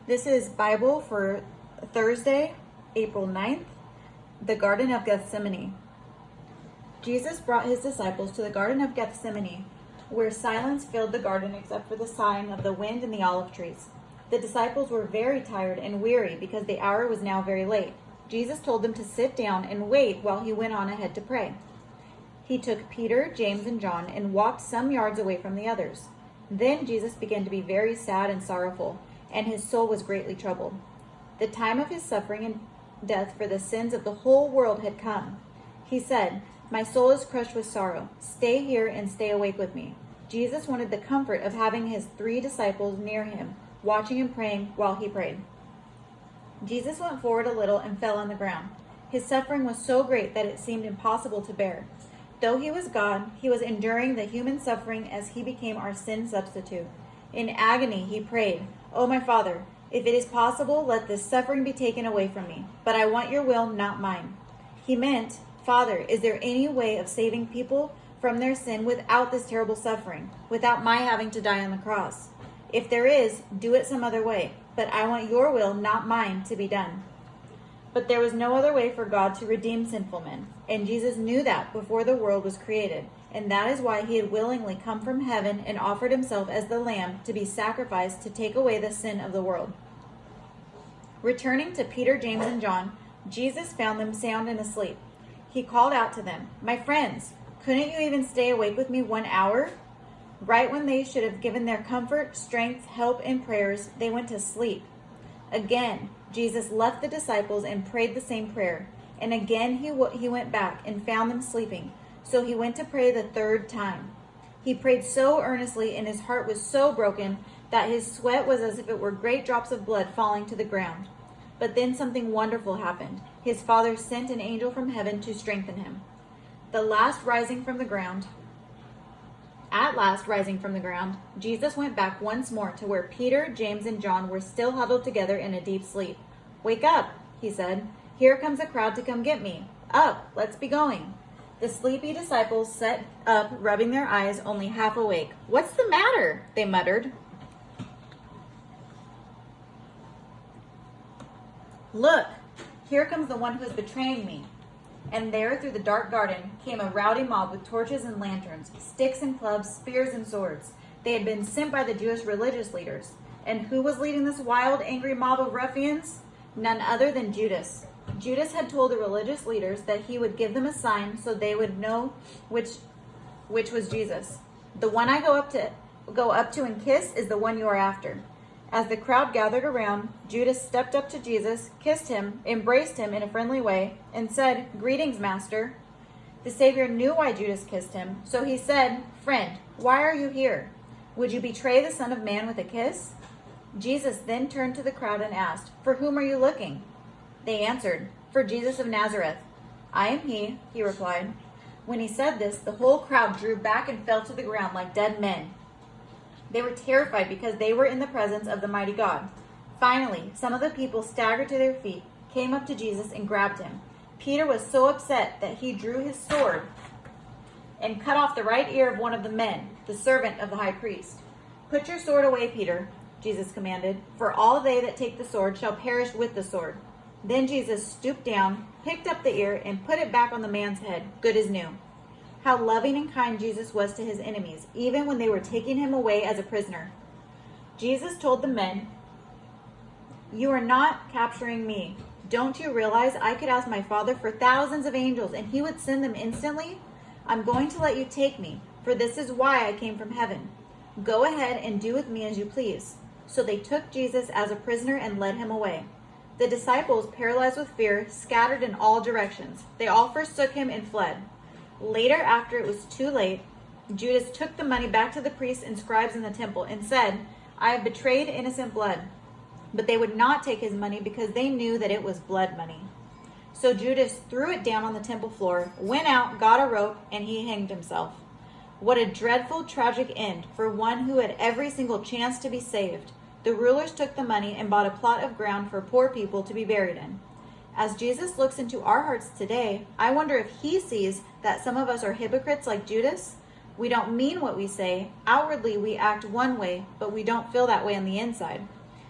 This is Bible for Thursday, April 9th, the Garden of Gethsemane. Jesus brought his disciples to the Garden of Gethsemane, where silence filled the garden except for the sighing of the wind and the olive trees. The disciples were very tired and weary because the hour was now very late. Jesus told them to sit down and wait while he went on ahead to pray. He took Peter, James, and John and walked some yards away from the others. Then Jesus began to be very sad and sorrowful, and his soul was greatly troubled. The time of his suffering and death for the sins of the whole world had come. He said, "My soul is crushed with sorrow. Stay here and stay awake with me." Jesus wanted the comfort of having his 3 disciples near him, watching and praying while he prayed. Jesus went forward a little and fell on the ground. His suffering was so great that it seemed impossible to bear. Though he was God, he was enduring the human suffering as he became our sin substitute. In agony, he prayed, "Oh, my Father, if it is possible, let this suffering be taken away from me. But I want your will, not mine." He meant, "Father, is there any way of saving people from their sin without this terrible suffering, without my having to die on the cross? If there is, do it some other way. But I want your will, not mine, to be done." But there was no other way for God to redeem sinful men, and Jesus knew that before the world was created, and that is why he had willingly come from heaven and offered himself as the lamb to be sacrificed to take away the sin of the world. Returning to Peter, James, and John, Jesus found them sound and asleep. He called out to them, "My friends, couldn't you even stay awake with me 1 hour?" Right when they should have given their comfort, strength, help, and prayers, they went to sleep. Again, Jesus left the disciples and prayed the same prayer. And again he went back and found them sleeping. So he went to pray the 3rd time. He prayed so earnestly and his heart was so broken that his sweat was as if it were great drops of blood falling to the ground. But then something wonderful happened. His Father sent an angel from heaven to strengthen him. At last rising from the ground, Jesus went back once more to where Peter, James, and John were still huddled together in a deep sleep. "Wake up," he said. "Here comes a crowd to come get me. Up, let's be going." The sleepy disciples sat up, rubbing their eyes, only half awake. "What's the matter?" they muttered. "Look, here comes the one who is betraying me." And there, through the dark garden, came a rowdy mob with torches and lanterns, sticks and clubs, spears and swords. They had been sent by the Jewish religious leaders. And who was leading this wild, angry mob of ruffians? None other than Judas. Judas had told the religious leaders that he would give them a sign so they would know which was Jesus. "The one I go up to and kiss is the one you are after." As the crowd gathered around, Judas stepped up to Jesus, kissed him, embraced him in a friendly way, and said, "Greetings, Master." The Savior knew why Judas kissed him, so he said, "Friend, why are you here? Would you betray the Son of Man with a kiss?" Jesus then turned to the crowd and asked, "For whom are you looking?" They answered, "For Jesus of Nazareth." "I am he replied. When he said this, the whole crowd drew back and fell to the ground like dead men. They were terrified because they were in the presence of the mighty God. Finally, some of the people staggered to their feet, came up to Jesus, and grabbed him. Peter was so upset that he drew his sword and cut off the right ear of one of the men, the servant of the high priest. "Put your sword away, Peter," Jesus commanded, "for all they that take the sword shall perish with the sword." Then Jesus stooped down, picked up the ear, and put it back on the man's head, good as new. How loving and kind Jesus was to his enemies, even when they were taking him away as a prisoner. Jesus told the men, "You are not capturing me. Don't you realize I could ask my Father for thousands of angels and he would send them instantly? I'm going to let you take me, for this is why I came from heaven. Go ahead and do with me as you please." So they took Jesus as a prisoner and led him away. The disciples, paralyzed with fear, scattered in all directions. They all forsook him and fled. Later, after it was too late, Judas took the money back to the priests and scribes in the temple and said, "I have betrayed innocent blood." But they would not take his money because they knew that it was blood money. So Judas threw it down on the temple floor, went out, got a rope, and he hanged himself. What a dreadful, tragic end for one who had every single chance to be saved. The rulers took the money and bought a plot of ground for poor people to be buried in. As Jesus looks into our hearts today, I wonder if he sees that some of us are hypocrites like Judas. We don't mean what we say. Outwardly, we act one way, but we don't feel that way on the inside.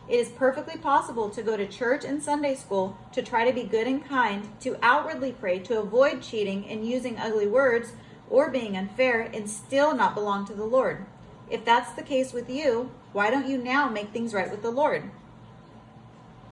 It is perfectly possible to go to church and Sunday school, to try to be good and kind, to outwardly pray, to avoid cheating and using ugly words or being unfair, and still not belong to the Lord. If that's the case with you, why don't you now make things right with the Lord?